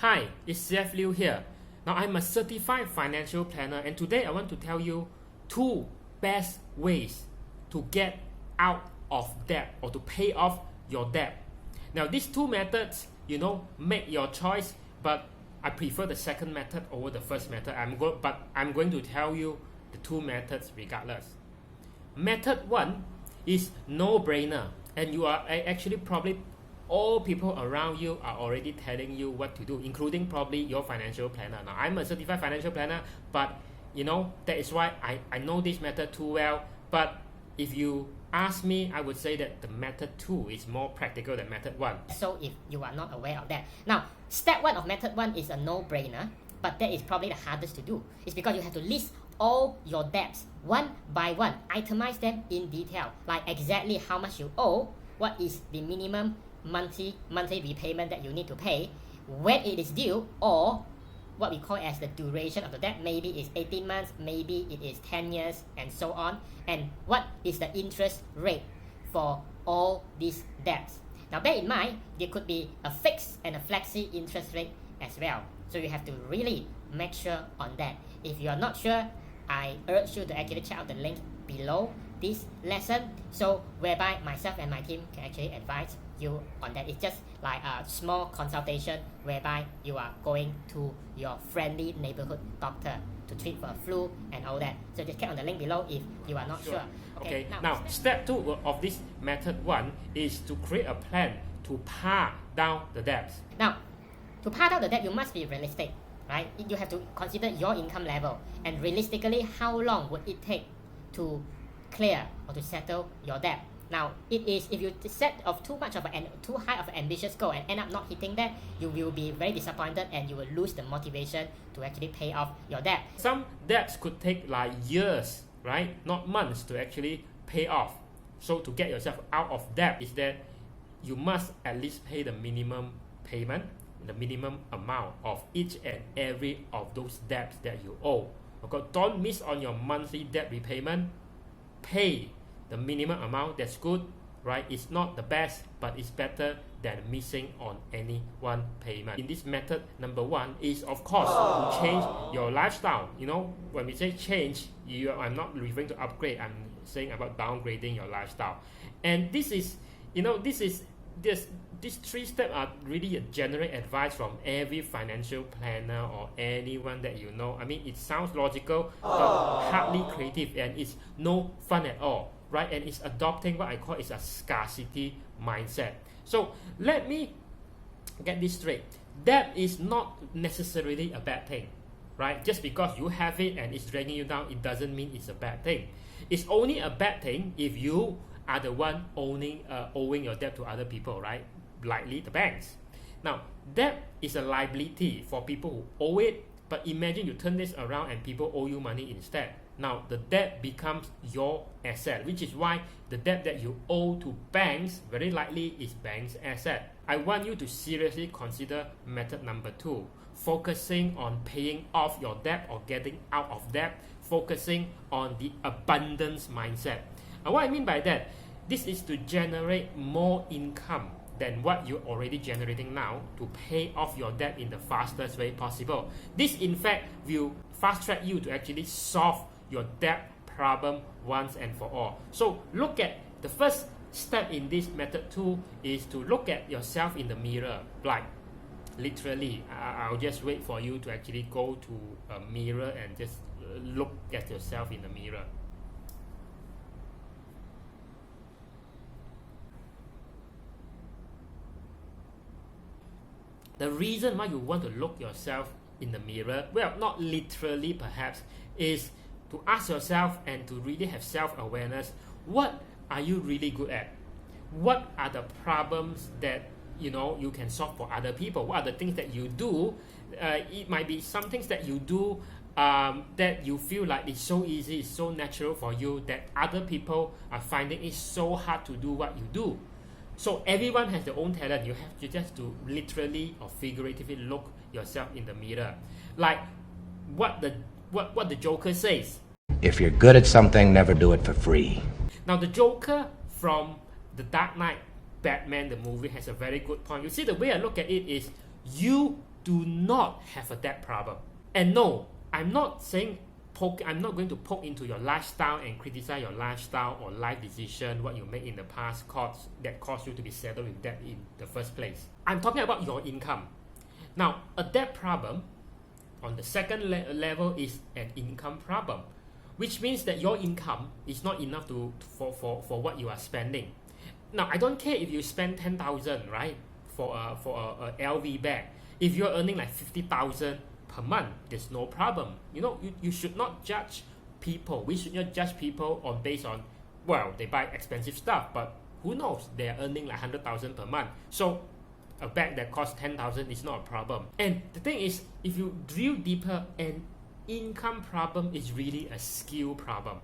Hi, it's Jeff Liu here. Now I'm a certified financial planner and today I want to tell you two best ways to get out of debt or to pay off your debt. Now these two methods, make your choice, but I prefer the second method over the first method. But I'm going to tell you the two methods regardless. Method one is no-brainer, and you are actually probably all people around you are already telling you what to do, including probably your financial planner. Now, I'm a certified financial planner, but that is why I know this method too well. But if you ask me, I would say that the method 2 is more practical than method 1. So if you are not aware of that. Now, step 1 of method 1 is a no-brainer, but that is probably the hardest to do. It's because you have to list all your debts one by one, itemize them in detail, like exactly how much you owe, what is the minimum monthly repayment that you need to pay, when it is due, or what we call as the duration of the debt. Maybe it's 18 months, maybe it is 10 years, and so on. And what is the interest rate for all these debts. Now bear in mind, there could be a fixed and a flexi interest rate as well. So you have to really make sure on that. If you are not sure, I urge you to actually check out the link below this lesson, so whereby myself and my team can actually advise you on that. It's just like a small consultation whereby you are going to your friendly neighborhood doctor to treat for a flu and all that. So just click on the link below if you are not sure. Okay, now step 2 of this method 1 is to create a plan to pay down the debts. Now, to pay down the debt, you must be realistic, right? You have to consider your income level and realistically how long would it take to clear or to settle your debt. Now, it is, if you set of too high of an ambitious goal and end up not hitting that, you will be very disappointed and you will lose the motivation to actually pay off your debt. Some debts could take like years, right? Not months to actually pay off. So to get yourself out of debt is that you must at least pay the minimum payment, the minimum amount of each and every of those debts that you owe. Okay? Don't miss on your monthly debt repayment. Pay the minimum amount. That's good, right? It's not the best, but it's better than missing on any one payment. In this method, number 1 is, of course, to change your lifestyle. When we say change, I'm not referring to upgrade. I'm saying about downgrading your lifestyle. And this is, these 3 steps are really a general advice from every financial planner or anyone that you know. I mean, it sounds logical, but hardly creative, and it's no fun at all, right? And it's adopting what I call is a scarcity mindset. So let me get this straight. Debt is not necessarily a bad thing, right? Just because you have it and it's dragging you down, it doesn't mean it's a bad thing. It's only a bad thing if you are the one owing your debt to other people, right? Likely the banks. Now, debt is a liability for people who owe it, but imagine you turn this around and people owe you money instead. Now, the debt becomes your asset, which is why the debt that you owe to banks very likely is bank's asset. I want you to seriously consider method number 2, focusing on paying off your debt or getting out of debt, focusing on the abundance mindset. And what I mean by that, this is to generate more income than what you're already generating now to pay off your debt in the fastest way possible. This, in fact, will fast-track you to actually solve your debt problem once and for all. So look at the first step in this method 2 is to look at yourself in the mirror, like literally. I'll just wait for you to actually go to a mirror and just look at yourself in the mirror. The reason why you want to look yourself in the mirror, well, not literally perhaps, is to ask yourself and to really have self-awareness. What are you really good at? What are the problems that you can solve for other people? What are the things that you do? It might be some things that you do that you feel like it's so easy, it's so natural for you that other people are finding it so hard to do what you do. So everyone has their own talent. You have to just to literally or figuratively look yourself in the mirror. Like what the Joker says. If you're good at something, never do it for free. Now the Joker from The Dark Knight Batman, the movie, has a very good point. You see, the way I look at it is, you do not have a debt problem. And no, I'm not saying I'm not going to poke into your lifestyle and criticize your lifestyle or life decision, what you made in the past that caused you to be settled with debt in the first place. I'm talking about your income. Now, a debt problem on the second level is an income problem, which means that your income is not enough for what you are spending. Now, I don't care if you spend 10,000, right, for a LV bag. If you're earning like 50,000 per month, there's no problem. You should not judge people. We should not judge people based on, well, they buy expensive stuff, but who knows, they are earning like 100,000 per month. So a bag that costs 10,000 is not a problem. And the thing is, if you drill deeper, an income problem is really a skill problem.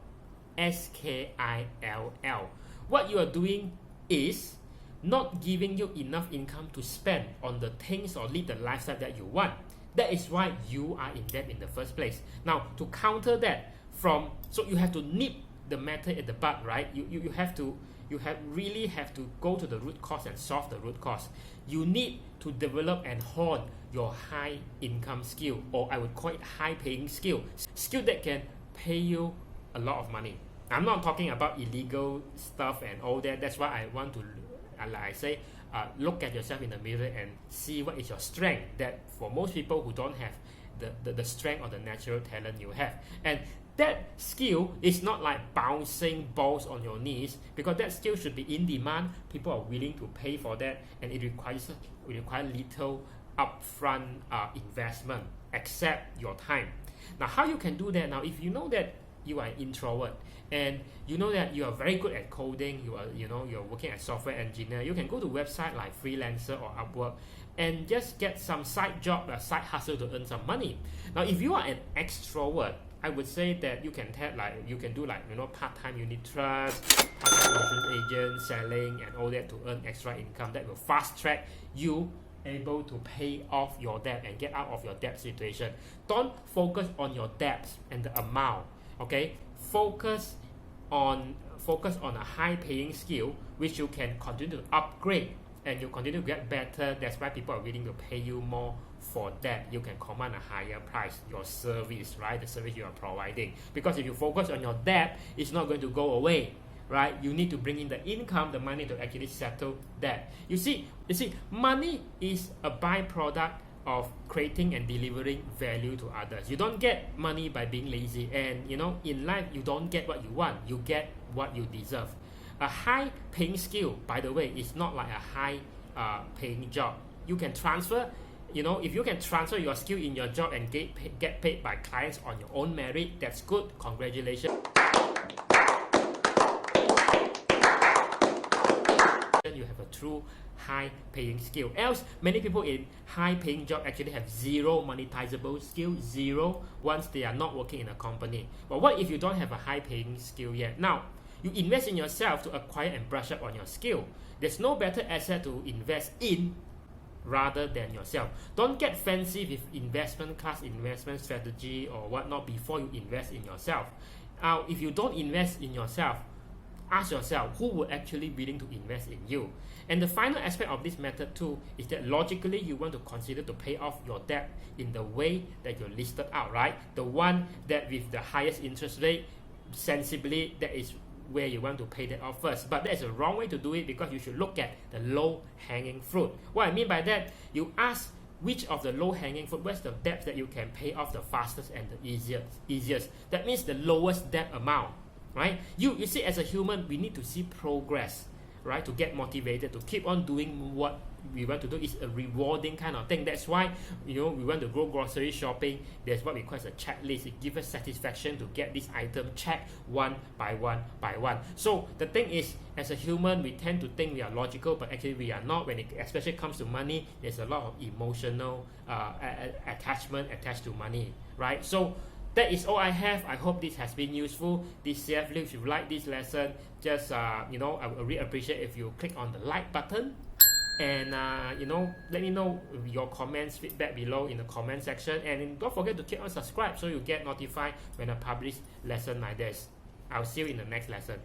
SKILL. What you are doing is not giving you enough income to spend on the things or live the lifestyle that you want. That is why you are in debt in the first place. Now, to counter that, so you have to nip the matter at the bud, right? You really have to go to the root cause and solve the root cause. You need to develop and hone your high income skill, or I would call it high paying skill that can pay you a lot of money. I'm not talking about illegal stuff and all that. That's why I want to, like I say, look at yourself in the mirror and see what is your strength, that for most people who don't have the strength or the natural talent you have. And that skill is not like bouncing balls on your knees, because that skill should be in demand. People are willing to pay for that, and it requires little upfront investment, except your time. Now, how you can do that? Now, if you know that you are an introvert and you know that you are very good at coding, you're working as software engineer, you can go to website like Freelancer or Upwork and just get some side job, a side hustle to earn some money. Now, if you are an extrovert, I would say that you can do part-time unit trust, part-time insurance agent, selling and all that to earn extra income that will fast track you able to pay off your debt and get out of your debt situation. Don't focus on your debts and the amount. Okay, focus on a high paying skill which you can continue to upgrade and you continue to get better. That's why people are willing to pay you more for that. You can command a higher price, your service, right? The service you are providing. Because if you focus on your debt, it's not going to go away, right? You need to bring in the income, the money to actually settle that. You see, money is a byproduct of creating and delivering value to others. You don't get money by being lazy, and in life you don't get what you want, you get what you deserve. A high paying skill, by the way, is not like a high paying job. You can transfer, if you can transfer your skill in your job and get paid by clients on your own merit, that's good. Congratulations. You have a true high paying skill. Else, many people in high paying job actually have zero monetizable skill, zero, once they are not working in a company. But what if you don't have a high paying skill yet? Now, you invest in yourself to acquire and brush up on your skill. There's no better asset to invest in rather than yourself. Don't get fancy with investment strategy or whatnot before you invest in yourself. Now, if you don't invest in yourself, ask yourself, who will actually be willing to invest in you? And the final aspect of this method too is that logically you want to consider to pay off your debt in the way that you're listed out, right? The one that with the highest interest rate, sensibly, that is where you want to pay that off first. But that's a wrong way to do it, because you should look at the low-hanging fruit. What I mean by that, you ask which of the low-hanging fruit, where's the debt that you can pay off the fastest and the easiest. That means the lowest debt amount, right? You see, as a human, we need to see progress, right? To get motivated, to keep on doing what we want to do. Is a rewarding kind of thing. That's why we want to go grocery shopping. There's what we call a checklist. It gives us satisfaction to get this item checked one by one by one. So the thing is, as a human, we tend to think we are logical, but actually we are not. When it especially comes to money, there's a lot of emotional attachment attached to money, right? So that is all I have. I hope this has been useful. This CF Live, if you like this lesson, just I would really appreciate if you click on the like button, and let me know your comments, feedback below in the comment section, and don't forget to click on subscribe so you get notified when I publish lesson like this. I'll see you in the next lesson.